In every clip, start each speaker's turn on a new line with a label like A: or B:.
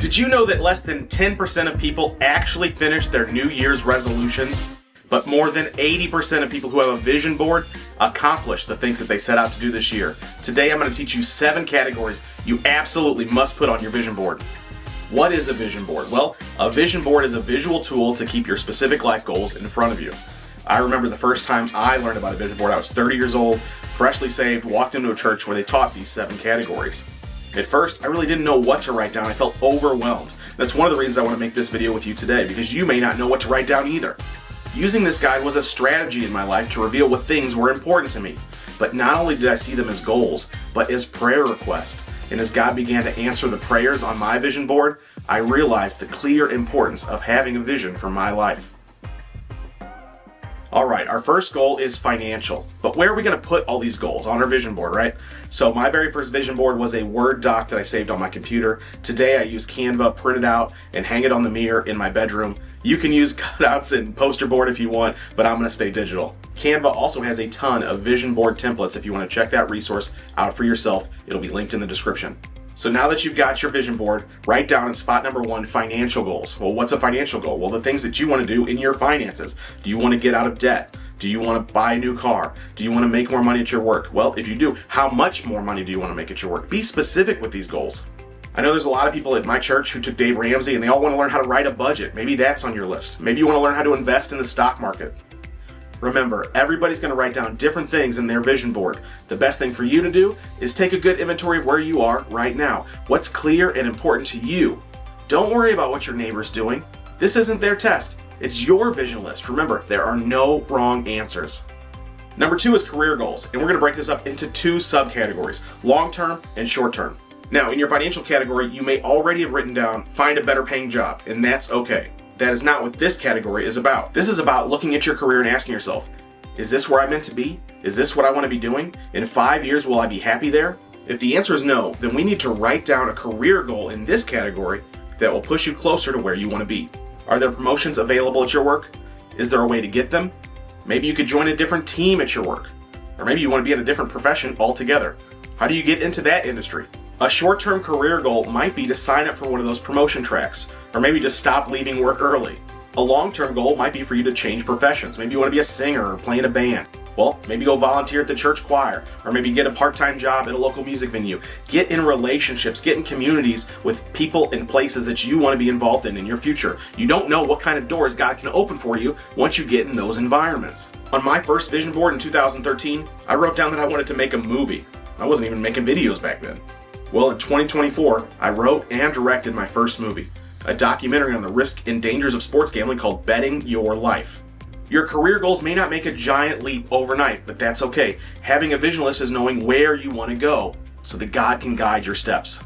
A: Did you know that less than 10% of people actually finish their New Year's resolutions? But more than 80% of people who have a vision board accomplish the things that they set out to do this year. Today I'm going to teach you 7 categories you absolutely must put on your vision board. What is a vision board? Well, a vision board is a visual tool to keep your specific life goals in front of you. I remember the first time I learned about a vision board. I was 30 years old, freshly saved, walked into a church where they taught these 7 categories. At first, I really didn't know what to write down. I felt overwhelmed. That's one of the reasons I want to make this video with you today, because you may not know what to write down either. Using this guide was a strategy in my life to reveal what things were important to me. But not only did I see them as goals, but as prayer requests. And as God began to answer the prayers on my vision board, I realized the clear importance of having a vision for my life. Alright, our first goal is financial. But where are we going to put all these goals? On our vision board, right? So my very first vision board was a Word doc that I saved on my computer. Today I use Canva, print it out, and hang it on the mirror in my bedroom. You can use cutouts and poster board if you want, but I'm going to stay digital. Canva also has a ton of vision board templates if you want to check that resource out for yourself. It'll be linked in the description. So now that you've got your vision board, write down in spot number 1, financial goals. Well, what's a financial goal? Well, the things that you want to do in your finances. Do you want to get out of debt? Do you want to buy a new car? Do you want to make more money at your work? Well, if you do, how much more money do you want to make at your work? Be specific with these goals. I know there's a lot of people at my church who took Dave Ramsey and they all want to learn how to write a budget. Maybe that's on your list. Maybe you want to learn how to invest in the stock market. Remember, everybody's going to write down different things in their vision board. The best thing for you to do is take a good inventory of where you are right now. What's clear and important to you. Don't worry about what your neighbor's doing. This isn't their test. It's your vision list. Remember, there are no wrong answers. Number 2 is career goals, and we're going to break this up into 2 subcategories, long-term and short-term. Now, in your financial category, you may already have written down, find a better paying job, and that's okay. That is not what this category is about. This is about looking at your career and asking yourself, is this where I'm meant to be? Is this what I want to be doing? In 5 years, will I be happy there? If the answer is no, then we need to write down a career goal in this category that will push you closer to where you want to be. Are there promotions available at your work? Is there a way to get them? Maybe you could join a different team at your work. Or maybe you want to be in a different profession altogether. How do you get into that industry? A short-term career goal might be to sign up for one of those promotion tracks, or maybe just stop leaving work early. A long-term goal might be for you to change professions. Maybe you want to be a singer or play in a band. Well, maybe go volunteer at the church choir, or maybe get a part-time job at a local music venue. Get in relationships, get in communities with people and places that you want to be involved in your future. You don't know what kind of doors God can open for you once you get in those environments. On my first vision board in 2013, I wrote down that I wanted to make a movie. I wasn't even making videos back then. Well, in 2024, I wrote and directed my first movie, a documentary on the risk and dangers of sports gambling called Betting Your Life. Your career goals may not make a giant leap overnight, but that's okay. Having a vision list is knowing where you want to go so that God can guide your steps.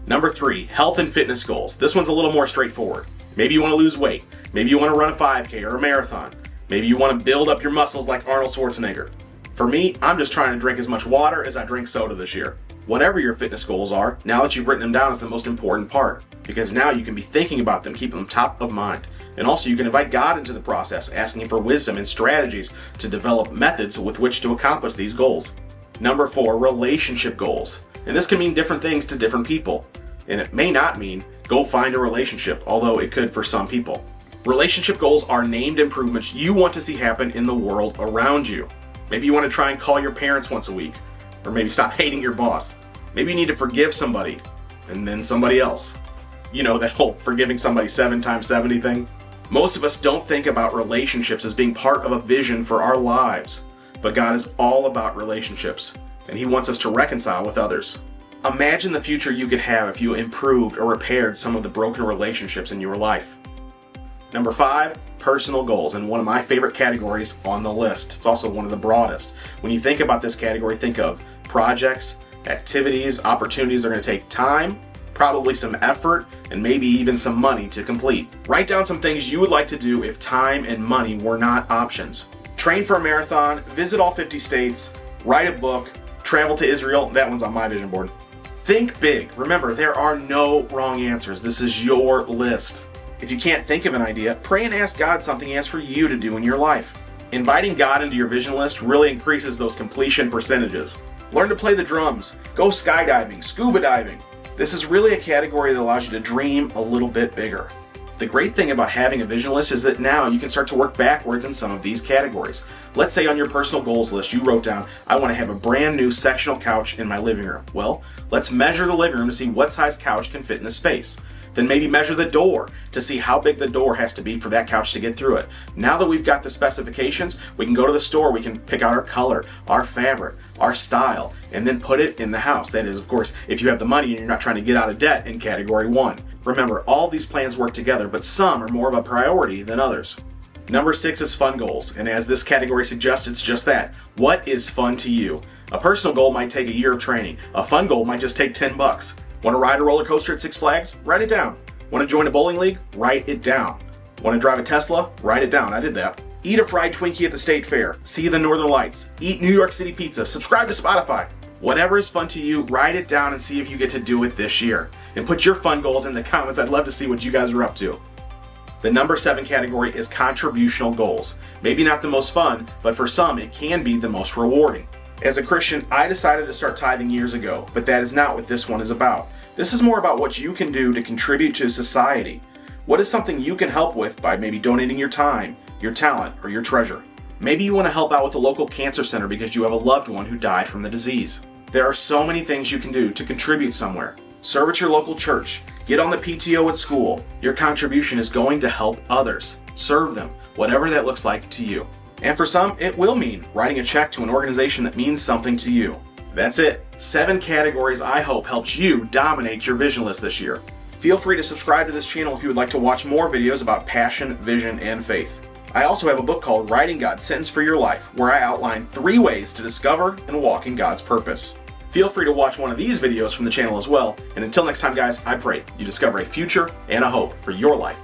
A: Number 3, health and fitness goals. This one's a little more straightforward. Maybe you want to lose weight. Maybe you want to run a 5K or a marathon. Maybe you want to build up your muscles like Arnold Schwarzenegger. For me, I'm just trying to drink as much water as I drink soda this year. Whatever your fitness goals are, now that you've written them down is the most important part, because now you can be thinking about them, keeping them top of mind. And also you can invite God into the process, asking Him for wisdom and strategies to develop methods with which to accomplish these goals. Number 4, relationship goals. And this can mean different things to different people. And it may not mean go find a relationship, although it could for some people. Relationship goals are named improvements you want to see happen in the world around you. Maybe you want to try and call your parents once a week. Or maybe stop hating your boss. Maybe you need to forgive somebody, and then somebody else. You know, that whole forgiving somebody 7 times 70 thing? Most of us don't think about relationships as being part of a vision for our lives. But God is all about relationships, and He wants us to reconcile with others. Imagine the future you could have if you improved or repaired some of the broken relationships in your life. Number 5, personal goals, and one of my favorite categories on the list. It's also one of the broadest. When you think about this category, think of projects, activities, opportunities that are going to take time, probably some effort, and maybe even some money to complete. Write down some things you would like to do if time and money were not options. Train for a marathon, visit all 50 states, write a book, travel to Israel. That one's on my vision board. Think big. Remember, there are no wrong answers. This is your list. If you can't think of an idea, pray and ask God something He has for you to do in your life. Inviting God into your vision list really increases those completion percentages. Learn to play the drums, go skydiving, scuba diving. This is really a category that allows you to dream a little bit bigger. The great thing about having a vision list is that now you can start to work backwards in some of these categories. Let's say on your personal goals list you wrote down, I want to have a brand new sectional couch in my living room. Well, let's measure the living room to see what size couch can fit in the space. Then maybe measure the door to see how big the door has to be for that couch to get through it. Now that we've got the specifications, we can go to the store, we can pick out our color, our fabric, our style, and then put it in the house. That is, of course, if you have the money and you're not trying to get out of debt in category 1. Remember, all these plans work together, but some are more of a priority than others. Number 6 is fun goals, and as this category suggests, it's just that. What is fun to you? A personal goal might take a year of training. A fun goal might just take $10. Want to ride a roller coaster at Six Flags? Write it down. Want to join a bowling league? Write it down. Want to drive a Tesla? Write it down. I did that. Eat a fried Twinkie at the state fair. See the Northern Lights. Eat New York City pizza. Subscribe to Spotify. Whatever is fun to you, write it down and see if you get to do it this year. And put your fun goals in the comments. I'd love to see what you guys are up to. The number 7 category is contributional goals. Maybe not the most fun, but for some it can be the most rewarding. As a Christian, I decided to start tithing years ago, but that is not what this one is about. This is more about what you can do to contribute to society. What is something you can help with by maybe donating your time, your talent, or your treasure? Maybe you want to help out with a local cancer center because you have a loved one who died from the disease. There are so many things you can do to contribute somewhere. Serve at your local church. Get on the PTO at school. Your contribution is going to help others. Serve them, whatever that looks like to you. And for some, it will mean writing a check to an organization that means something to you. That's it. 7 categories I hope helps you dominate your vision list this year. Feel free to subscribe to this channel if you would like to watch more videos about passion, vision, and faith. I also have a book called Writing God's Sentence for Your Life, where I outline 3 ways to discover and walk in God's purpose. Feel free to watch one of these videos from the channel as well. And until next time, guys, I pray you discover a future and a hope for your life.